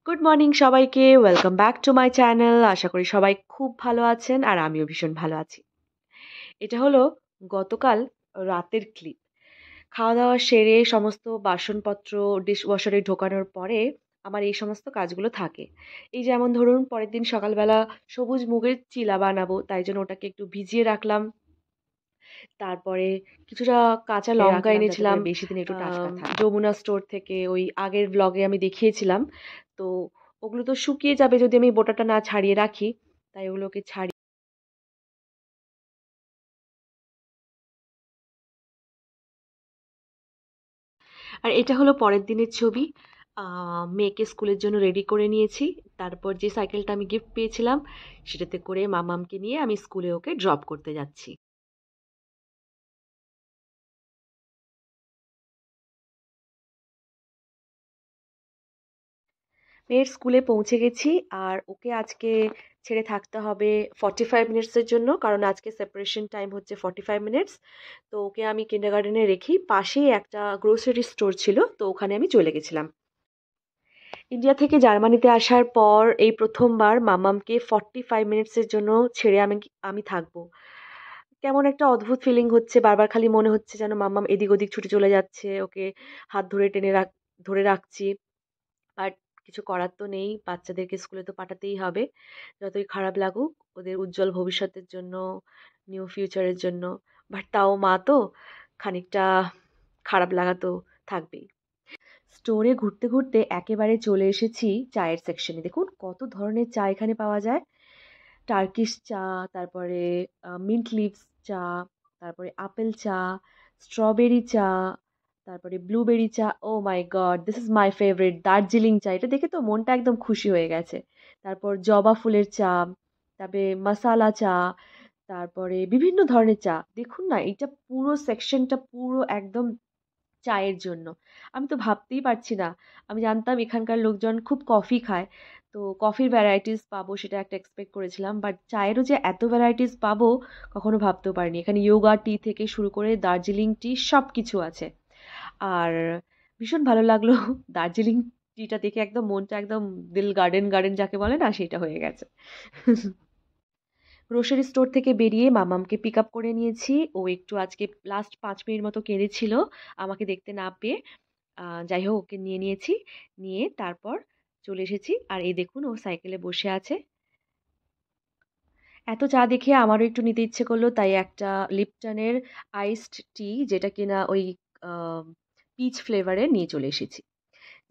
Good morning সবাইকে। Welcome back to my channel. আশা করি সবাই খুব ভালো আছেন আর আমিও ভীষণ ভালো আছি। এটা হলো গতকাল রাতের ক্লিপ। খাওয়া দাওয়া সেরে সমস্ত বাসনপত্র ডিশ ওয়াশারে ঢোকানোর পরে আমার এই সমস্ত কাজগুলো থাকে। এই যেমন ধরুন পরের দিন সকালবেলা সবুজ মুগের চিলা বানাবো, তাই জন্য ওটাকে একটু ভিজিয়ে রাখলাম। তারপরে কিছুটা কাঁচা লঙ্কা এনেছিলাম বেশি দিন একটু টাটকা থাকে। যমুনা স্টোর থেকে, ওই আগের ব্লগে আমি দেখিয়েছিলাম। তো ওগুলো তো শুকিয়ে যাবে যদি আমি বোটাটা না ছাড়িয়ে রাখি, তাই ওগুলোকে ছাড়িয়ে। আর এটা হলো পরের দিনের ছবি। মেয়েকে স্কুলের জন্য রেডি করে নিয়েছি। তারপর যে সাইকেলটা আমি গিফট পেয়েছিলাম সেটাতে করে মামামকে নিয়ে আমি স্কুলে ওকে ড্রপ করতে যাচ্ছি। মেয়ের স্কুলে পৌঁছে গেছি। আর ওকে আজকে ছেড়ে থাকতে হবে 45 মিনিটসের জন্য, কারণ আজকে সেপারেশন টাইম হচ্ছে 45 মিনিটস। তো ওকে আমি কিন্ডারগার্ডেনে রেখি, পাশেই একটা গ্রোসারি স্টোর ছিল, তো ওখানে আমি চলে গেছিলাম। ইন্ডিয়া থেকে জার্মানিতে আসার পর এই প্রথমবার মামামকে 45 মিনিটসের জন্য ছেড়ে আমি আমি থাকবো। কেমন একটা অদ্ভুত ফিলিং হচ্ছে, বারবার খালি মনে হচ্ছে যেন মাম্মাম এদিক ওদিক ছুটে চলে যাচ্ছে, ওকে হাত ধরে ধরে রাখছি। বাট কিছু করার তো নেই, বাচ্চাদেরকে স্কুলে তো পাঠাতেই হবে, যতই খারাপ লাগুক ওদের উজ্জ্বল ভবিষ্যতের জন্য, নিউ ফিউচারের জন্য। বাট তাও মা তো, খানিকটা খারাপ লাগা তো থাকবেই। স্টোরে ঘুরতে ঘুরতে একেবারে চলে এসেছি চায়ের সেকশনে। দেখুন কত ধরনের চা এখানে পাওয়া যায়। টার্কিশ চা, তারপরে মিন্ট লিভস চা, তারপরে আপেল চা, স্ট্রবেরি চা, তারপরে ব্লুবেরি চা। Oh my God, this is my favourite Darjeeling cha. এটা দেখে তো মনটা একদম খুশি হয়ে গেছে। তারপর জবা ফুলের চা, তারপরে মশালা চা, তারপরে বিভিন্ন ধরনের চা। দেখুন না, এটা পুরো সেকশনটা পুরো একদম চায়ের জন্য। আমি তো ভাবতেই পারছি না। আমি জানতাম এখানকার লোকজন খুব কফি খায়, তো কফির ভ্যারাইটিস পাবো সেটা একটা এক্সপেক্ট করেছিলাম, বাট চায়েরও যে এত ভ্যারাইটিস পাবো কখনো ভাবতেও পারিনি। এখানে ইয়োগা টি থেকে শুরু করে দার্জিলিং টি সব কিছু আছে। আর ভীষণ ভালো লাগলো দার্জিলিং টিটা দেখে, একদম মনটা একদম দিল গার্ডেন গার্ডেন যাকে বলে না, সেটা হয়ে গেছে। গ্রোসারি স্টোর থেকে বেরিয়ে মামামকে পিক আপ করে নিয়েছি। ও একটু আজকে লাস্ট 5 মিনিট মতো কেঁদেছিল আমাকে দেখতে না পেয়ে। যাই হোক, ওকে নিয়ে নিয়েছি, নিয়ে তারপর চলে এসেছি। আর এই দেখুন ও সাইকেলে বসে আছে। এত চা দেখে আমারও একটু নিতে ইচ্ছে করলো, তাই একটা লিপটনের আইসড টি, যেটা কিনা ওই পিচ ফ্লেভারের, নিয়ে চলে এসেছি।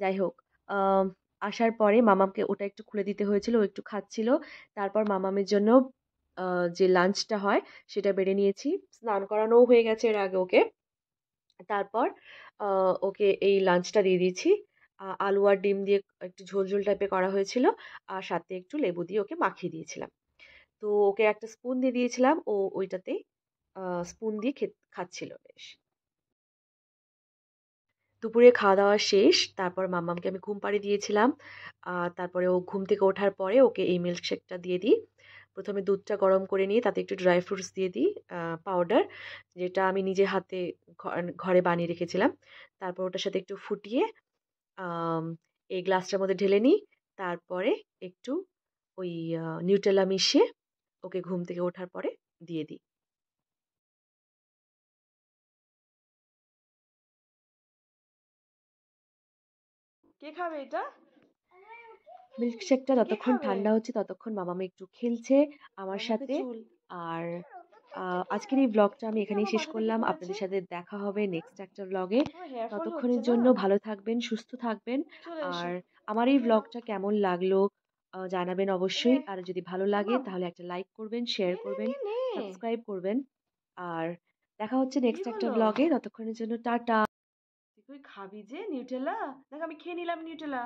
যাই হোক, আম, আসার পরে মামামকে ওটা একটু খুলে দিতে হয়েছিল, ও একটু খাচ্ছিল। তারপর মামামের জন্য যে লাঞ্চটা হয় সেটা বেড়ে নিয়েছি। স্নান করানোও হয়ে গেছে এর আগে ওকে। তারপর ওকে এই লাঞ্চটা দিয়ে দিয়েছি। আলু আর ডিম দিয়ে একটু ঝোল ঝোল টাইপের করা হয়েছিল, আর সাথে একটু লেবু দিয়ে ওকে মাখিয়ে দিয়েছিলাম। তো ওকে একটা স্পুন দিয়ে দিয়েছিলাম, ও ওইটাতে স্পুন দিয়ে খাচ্ছিল বেশ। দুপুরে খাওয়া দাওয়া শেষ, তারপর মাম্মামকে আমি ঘুম পাড়িয়ে দিয়েছিলাম। তারপরে ও ঘুম থেকে ওঠার পরে ওকে এই মিল্কশেকটা দিয়ে দিই। প্রথমে দুধটা গরম করে নিয়ে তাতে একটু ড্রাই ফ্রুটস দিয়ে দিই, পাউডার, যেটা আমি নিজে হাতে ঘরে বানিয়ে রেখেছিলাম। তারপর ওটার সাথে একটু ফুটিয়ে আম, এই গ্লাসটার মধ্যে ঢেলে নিই। তারপরে একটু ওই নিউটেলা মিশিয়ে ওকে ঘুম থেকে ওঠার পরে দিয়ে দিই। কে খাবে এটা? মিল্কশেকটা কে যতক্ষণ খাবে? ঠান্ডা হচ্ছে ততক্ষণ মামামা একটু খেলছে আমার আমাকে সাথে। চুল। আর আজকের এই ব্লগটা আমি দেখি এখানেই আমার শেষ মাথাটা কি করলাম। হয়েছে? আপনাদের সাথে দেখা হবে নেক্সট একটা ব্লগে। আমার হেয়ার ফল হচ্ছে ততক্ষণের না। জন্য ভালো থাকবেন, সুস্থ থাকবেন। চলে আর এসো। আমার এই ব্লগটা কেমন লাগলো জানাবেন অবশ্যই। নে আর যদি ভালো লাগে মামাম, তাহলে একটা লাইক করবেন, শেয়ার নে নে করবেন, নে নে। সাবস্ক্রাইব করবেন। আর দেখা হচ্ছে কি নেক্সট একটা হলো? ব্লগে। ততক্ষণের জন্য টাটা। তুই কই খাবি যে নিউটেলা? দেখ আমি খেয়ে নিলাম নিউটেলা।